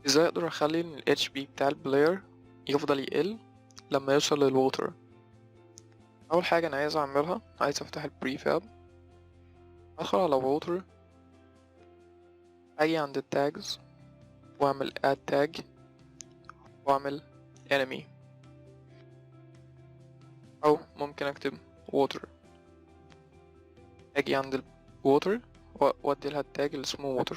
ازاي اقدر اخلي ان ال HP بتاع البلاير يفضل يقل لما يوصل للووتر؟ اول حاجة انا عايز اعملها، عايز افتح البريفاب، ادخل على ووتر، اجي عند التاجز واعمل add tag واعمل enemy، او ممكن اكتب water. اجي عند الووتر وادي لها التاج اللي اسمه water،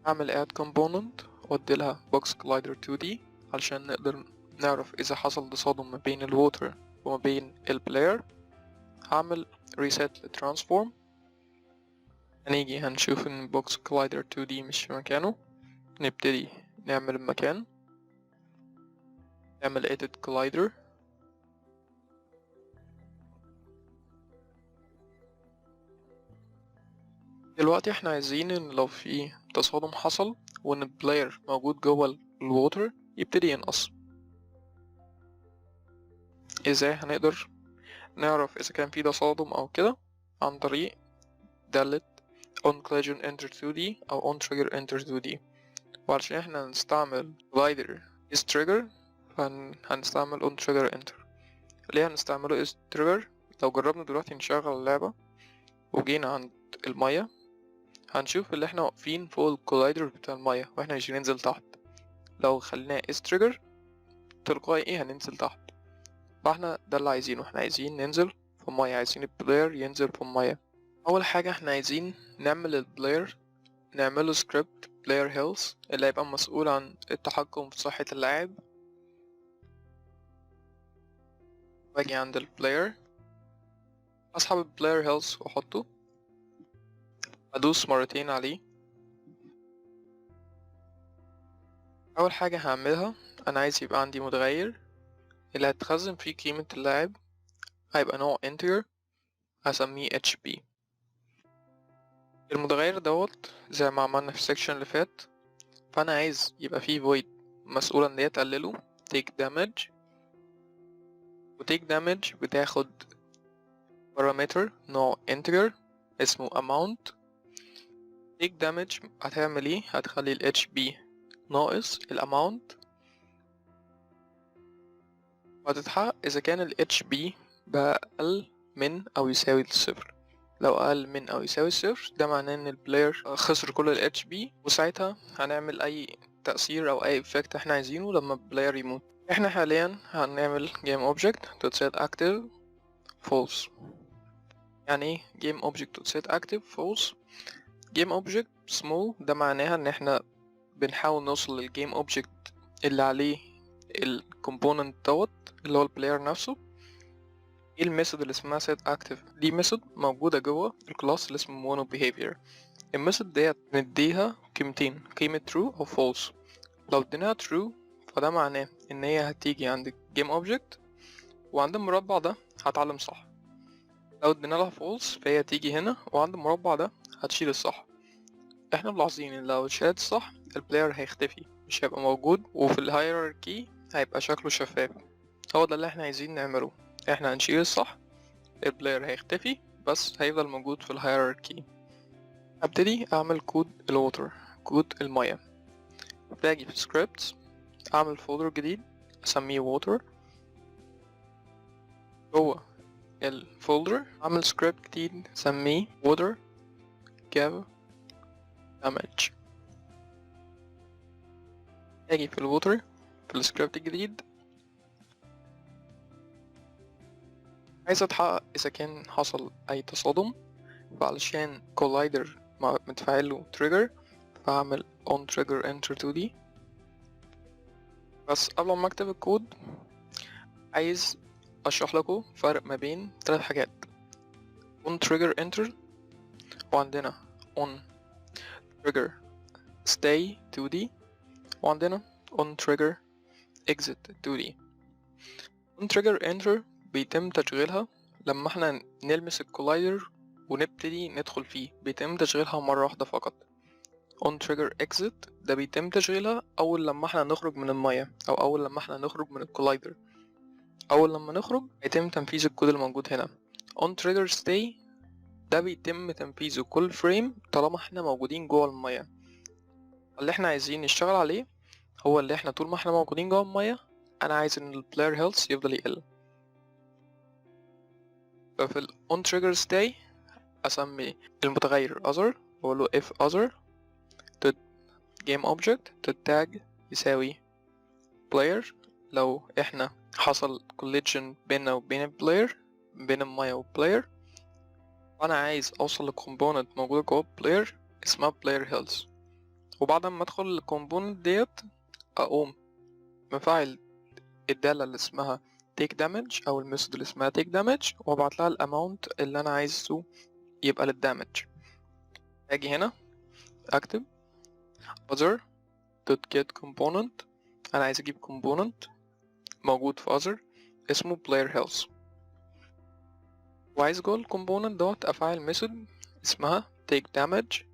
اعمل add component وادي لها box collider 2D علشان نقدر نعرف اذا حصل تصادم ما بين الووتر وما بين البلاير. هعمل reset للترانسفورم، هنيجي هنشوف ان box collider 2D مش في مكانه، نبتدي نعمل المكان، نعمل edit collider، دلوقتي احنا عايزين ان لو في تصادم حصل وان البلاير موجود جوه الووتر يبتدي ينقص. ازاي هنقدر نعرف اذا كان في تصادم او كده؟ عن طريق دالة on collision enter 2D او on trigger enter 2D. وعلشان احنا هنستعمل collider is trigger فهنستعمل on trigger enter. ليه هنستعمله is trigger؟ لو جربنا دلوقتي نشغل اللعبة وجينا عند المية هنشوف اللي احنا واقفين فوق الكولايدر بتاع المية واحنا مش هننزل تحت. لو خليناه is trigger تلقائي هننزل تحت، فاحنا ده اللي عايزينه، احنا عايزين ننزل في المية، عايزين البلاير ينزل في المية. اول حاجة احنا عايزين نعمل البلاير، نعمله سكريبت بلاير هيلث اللي هيبقى مسؤول عن التحكم في صحة اللاعب. واجي عند البلاير اسحب البلاير هيلث واحطه، ادوس مرتين عليه. اول حاجة هعملها انا عايز يبقى عندي متغير اللي هتخزن فيه قيمة اللاعب، هيبقى نوع integer هسميه HP. المتغير دوت زي ما عملنا في السكشن اللي فات، فانا عايز يبقى فيه void مسؤولة ان هي تقلله take damage، و take damage بتاخد parameter نوع integer اسمه amount. take damage هتعمل ايه؟ هتخلي ال HP ناقص ال amount، وهتتحقق اذا كان ال HP بقى اقل من او يساوي الصفر. لو اقل من او يساوي الصفر ده معناه ان البلاير خسر كل ال HP، وساعتها هنعمل اي تأثير او اي effect احنا عايزينه لما البلاير يموت. احنا حاليا هنعمل game object to set active false. يعني ايه game object to set active false؟ game object small ده معناها ان احنا بنحاول نوصل للجيم object اللي عليه الكومبوننت دوت اللي هو البلاير نفسه. ايه الميثود اللي اسمها set active؟ دي ميثود موجودة جوه الكلاس اللي اسمه mono behavior. الميثود ديت نديها قيمتين، قيمة true أو false. لو اديناها true فده معناه ان هي هتيجي عند game object وعند المربع ده هتعلم صح. لو ادينا لها false فهي تيجي هنا وعند المربع ده هتشيل الصح. احنا ملاحظين ان لو شالت الصح البلاير هيختفي مش هيبقى موجود، وفي الهيراركي هيبقى شكله شفاف. هو ده اللي احنا عايزين نعمله، احنا هنشيل الصح، البلاير هيختفي بس هيفضل موجود في الهيراركي. ابتدي اعمل كود الووتر، كود المياه. باجي في سكريبت اعمل فولدر جديد اسميه ووتر، جوه الفولدر اعمل سكريبت جديد اسميه water give damage. اجي في الووتر في السكريبت الجديد عايز اتحقق اذا كان حصل اي تصادم، فعلشان كولايدر متفاعل له تريجر فهعمل on trigger enter 2D. بس قبل ما اكتب الكود عايز اشرح لكم فرق ما بين 3 حاجات: on trigger enter، وعندنا on trigger stay 2D، وعندنا on trigger exit 2D. on trigger enter بيتم تشغيلها لما احنا نلمس الكولايدر ونبتدي ندخل فيه، بيتم تشغيلها مرة واحدة فقط. on trigger exit ده بيتم تشغيلها أول لما احنا نخرج من المية أو أول لما احنا نخرج من الكولايدر. أول لما نخرج يتم تنفيذ الكود الموجود هنا. on trigger stay ده بيتم تنفيذه كل فريم طالما احنا موجودين جوه المية. اللي احنا عايزين نشتغل عليه هو اللي احنا طول ما احنا موجودين جوه المية انا عايز ان البلاير هيلث يفضل يقل. ففي ال on trigger stay اسمي المتغير other واقول له if other to game object to tag يساوي player. لو احنا حصل collision بيننا وبين البلاير، بين المية والبلاير، وانا عايز اوصل لكومبوننت موجودة جوه البلاير اسمها player health. وبعد ما ادخل الكومبوننت ديت اقوم مفعل الدالة اللي اسمها take damage او الميثود اللي اسمها take damage وابعت لها الاماونت اللي انا عايزه يبقى للدامج. اجي هنا اكتب other get component، انا عايز اجيب component موجود في other اسمه player health، وعايز جوه الكومبوننت دوت افعل ميثود اسمها take damage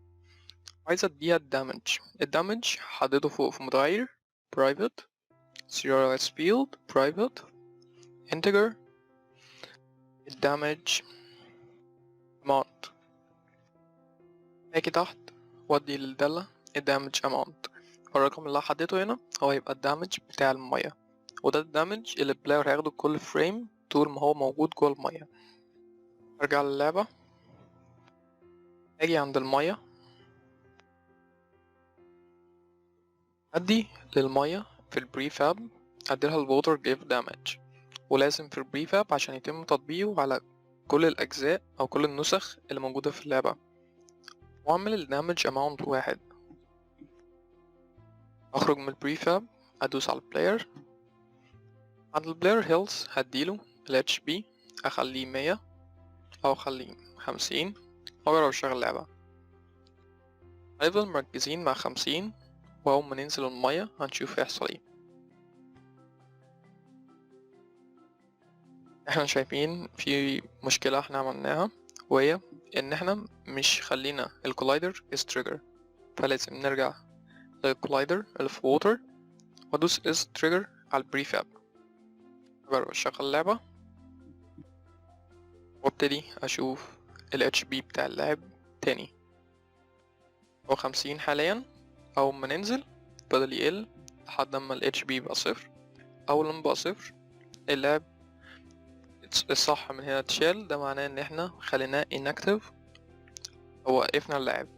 وعايز اديها الدامج حدده فوق في متغير private serialized field private integer الدامج amount. اجي تحت وادي للدالة الدامج amount، والرقم اللي حددته هنا هو هيبقى الدامج بتاع المية، وده الدامج اللي البلاير هياخده كل فريم طول ما هو موجود جوه المية. ارجع للعبة، اجي عند المية ادي للمية في البريفاب اديلها الووتر جيف دامج، ولازم في البريفاب عشان يتم تطبيقه على كل الاجزاء او كل النسخ اللي موجودة في اللعبة، واعمل الدامج اماونت 1. اخرج من البريفاب ادوس على البلاير، عند البلاير هيلث هديله ال HP اخليه 100 او اخليه 50 واجرب اشغل اللعبة. هنفضل مركزين مع 50 واول ما ننزل المية هنشوف هيحصل ايه. احنا شايفين في مشكلة احنا عملناها، وهي ان احنا مش خلينا الكولايدر is trigger، فلازم نرجع للكولايدر اللي في ووتر وادوس is trigger على البريفاب. اجرب اشغل اللعبة وابتدي اشوف ال HP بتاع اللاعب تاني، هو 50 حاليا. اول ما ننزل بدل يقل لحد ما ال HP يبقى 0. اول لما بقى 0 اللاعب الصح من هنا اتشال، ده معناه ان احنا خليناه inactive او وقفنا اللعب.